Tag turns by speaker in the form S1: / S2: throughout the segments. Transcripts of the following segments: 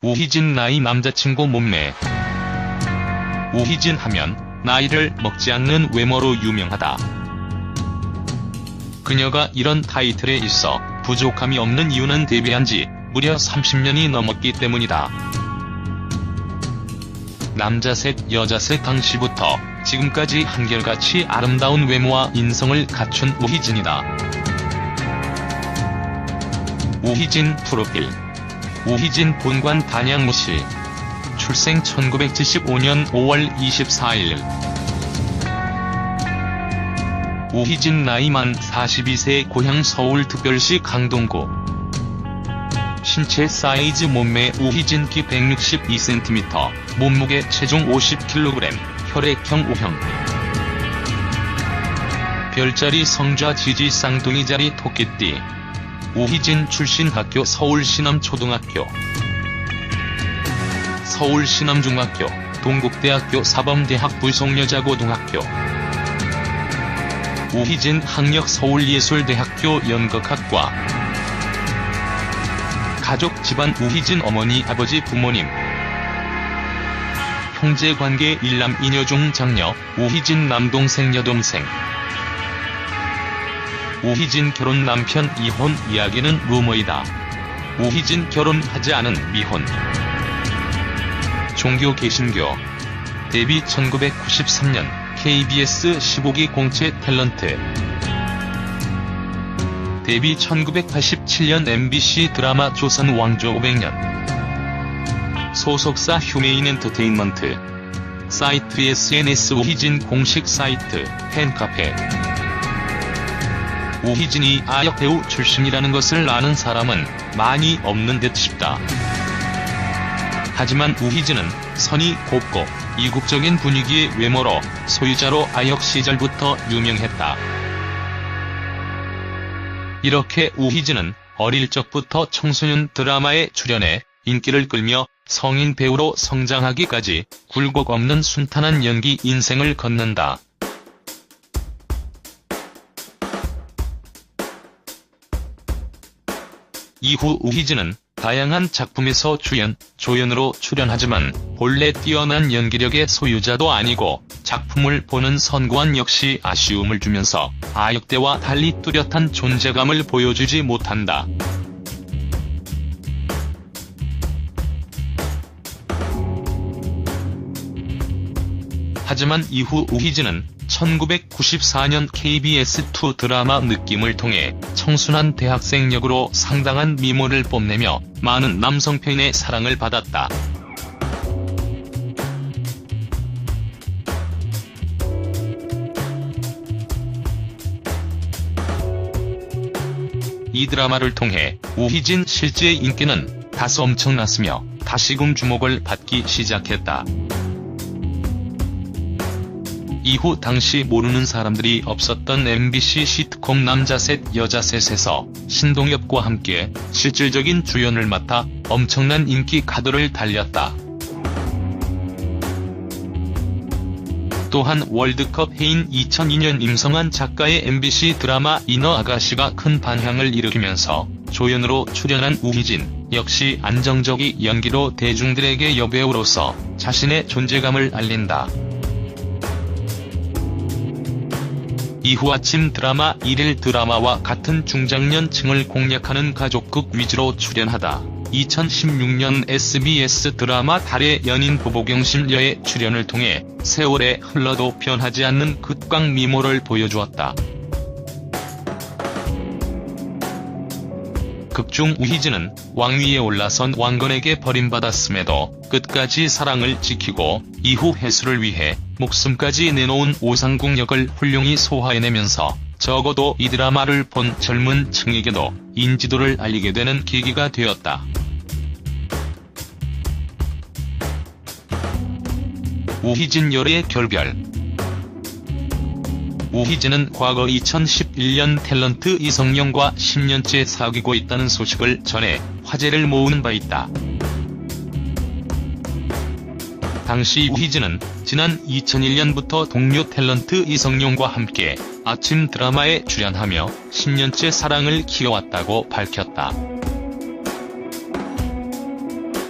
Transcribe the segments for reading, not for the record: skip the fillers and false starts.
S1: 우희진 나이 남자친구 몸매. 우희진 하면 나이를 먹지 않는 외모로 유명하다. 그녀가 이런 타이틀에 있어 부족함이 없는 이유는 데뷔한 지 무려 30년이 넘었기 때문이다. 남자 셋 여자 셋 당시부터 지금까지 한결같이 아름다운 외모와 인성을 갖춘 우희진이다. 우희진 프로필. 우희진 본관 단양무시. 출생 1975년 5월 24일. 우희진 나이 만 42세, 고향 서울특별시 강동구. 신체 사이즈 몸매. 우희진 키 162cm, 몸무게 체중 50kg, 혈액형 O형. 별자리 성좌 지지 쌍둥이자리 토끼띠. 우희진 출신 학교 서울시남초등학교, 서울시남중학교, 동국대학교 사범대학 부속여자고등학교. 우희진 학력 서울예술대학교 연극학과. 가족 집안. 우희진 어머니 아버지 부모님. 형제관계 일남 이녀 중 장녀. 우희진 남동생 여동생. 우희진 결혼 남편 이혼 이야기는 루머이다. 우희진 결혼하지 않은 미혼. 종교 개신교. 데뷔 1993년 KBS 15기 공채 탤런트. 데뷔 1987년 MBC 드라마 조선 왕조 500년. 소속사 휴메인 엔터테인먼트. 사이트 SNS. 우희진 공식 사이트 팬카페. 우희진이 아역 배우 출신이라는 것을 아는 사람은 많이 없는 듯 싶다. 하지만 우희진은 선이 곱고 이국적인 분위기의 외모로 소유자로 아역 시절부터 유명했다. 이렇게 우희진은 어릴 적부터 청소년 드라마에 출연해 인기를 끌며 성인 배우로 성장하기까지 굴곡 없는 순탄한 연기 인생을 걷는다. 이후 우희진은 다양한 작품에서 주연, 조연으로 출연하지만 본래 뛰어난 연기력의 소유자도 아니고 작품을 보는 선관 역시 아쉬움을 주면서 아역대와 달리 뚜렷한 존재감을 보여주지 못한다. 하지만 이후 우희진은 1994년 KBS2 드라마 느낌을 통해 청순한 대학생 역으로 상당한 미모를 뽐내며 많은 남성 팬의 사랑을 받았다. 이 드라마를 통해 우희진 실제 인기는 다소 엄청났으며 다시금 주목을 받기 시작했다. 이후 당시 모르는 사람들이 없었던 MBC 시트콤 남자 셋 여자 셋에서 신동엽과 함께 실질적인 주연을 맡아 엄청난 인기 가도를 달렸다. 또한 월드컵 해인 2002년 임성환 작가의 MBC 드라마 인어 아가씨가 큰 반향을 일으키면서 조연으로 출연한 우희진 역시 안정적인 연기로 대중들에게 여배우로서 자신의 존재감을 알린다. 이후 아침 드라마 일일 드라마와 같은 중장년층을 공략하는 가족극 위주로 출연하다 2016년 SBS 드라마 달의 연인 보보경심녀의 출연을 통해 세월에 흘러도 변하지 않는 극강 미모를 보여주었다. 극중 우희진은 왕위에 올라선 왕건에게 버림받았음에도 끝까지 사랑을 지키고 이후 해수를 위해 목숨까지 내놓은 오상궁 역을 훌륭히 소화해내면서 적어도 이 드라마를 본 젊은 층에게도 인지도를 알리게 되는 계기가 되었다. 우희진 열애 결별. 우희진은 과거 2011년 탤런트 이성영과 10년째 사귀고 있다는 소식을 전해 화제를 모으는 바 있다. 당시 우희진은 지난 2001년부터 동료 탤런트 이성용과 함께 아침 드라마에 출연하며 10년째 사랑을 키워왔다고 밝혔다.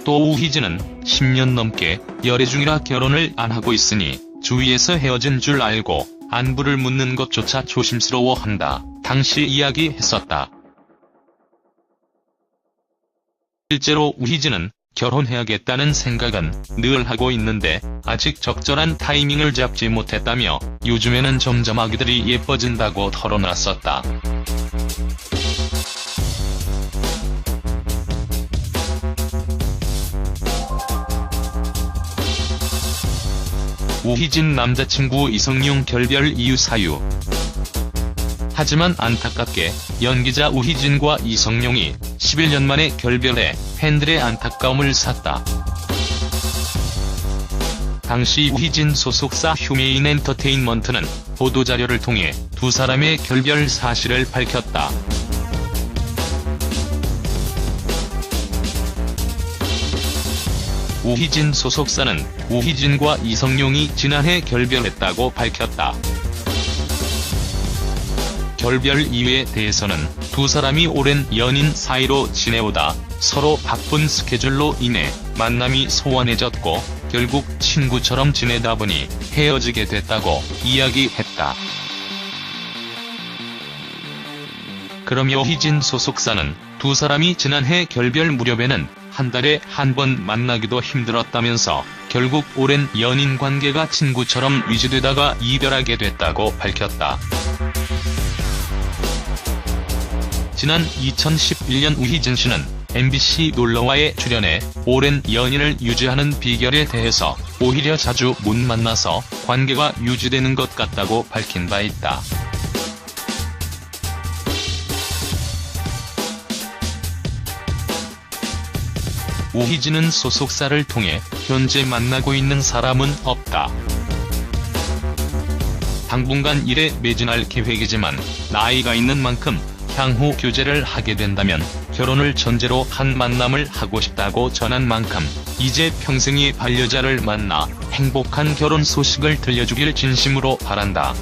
S1: 또 우희진은 10년 넘게 열애 중이라 결혼을 안 하고 있으니 주위에서 헤어진 줄 알고 안부를 묻는 것조차 조심스러워한다. 당시 이야기했었다. 실제로 우희진은 결혼해야겠다는 생각은 늘 하고 있는데 아직 적절한 타이밍을 잡지 못했다며 요즘에는 점점 아기들이 예뻐진다고 털어놨었다. 우희진 남자친구 이성용 결별 이유 사유. 하지만 안타깝게 연기자 우희진과 이성용이 11년 만에 결별해 팬들의 안타까움을 샀다. 당시 우희진 소속사 휴메인 엔터테인먼트는 보도자료를 통해 두 사람의 결별 사실을 밝혔다. 우희진 소속사는 우희진과 이성용이 지난해 결별했다고 밝혔다. 결별 이유에 대해서는 두 사람이 오랜 연인 사이로 지내오다 서로 바쁜 스케줄로 인해 만남이 소원해졌고 결국 친구처럼 지내다 보니 헤어지게 됐다고 이야기했다. 그러며 우희진 소속사는 두 사람이 지난해 결별 무렵에는 한 달에 한 번 만나기도 힘들었다면서 결국 오랜 연인 관계가 친구처럼 유지되다가 이별하게 됐다고 밝혔다. 지난 2011년 우희진 씨는 MBC 놀러와에 출연해 오랜 연인을 유지하는 비결에 대해서 오히려 자주 못 만나서 관계가 유지되는 것 같다고 밝힌 바 있다. 우희진은 소속사를 통해 현재 만나고 있는 사람은 없다. 당분간 일에 매진할 계획이지만 나이가 있는 만큼 향후 교제를 하게 된다면 결혼을 전제로 한 만남을 하고 싶다고 전한 만큼 이제 평생의 반려자를 만나 행복한 결혼 소식을 들려주길 진심으로 바란다.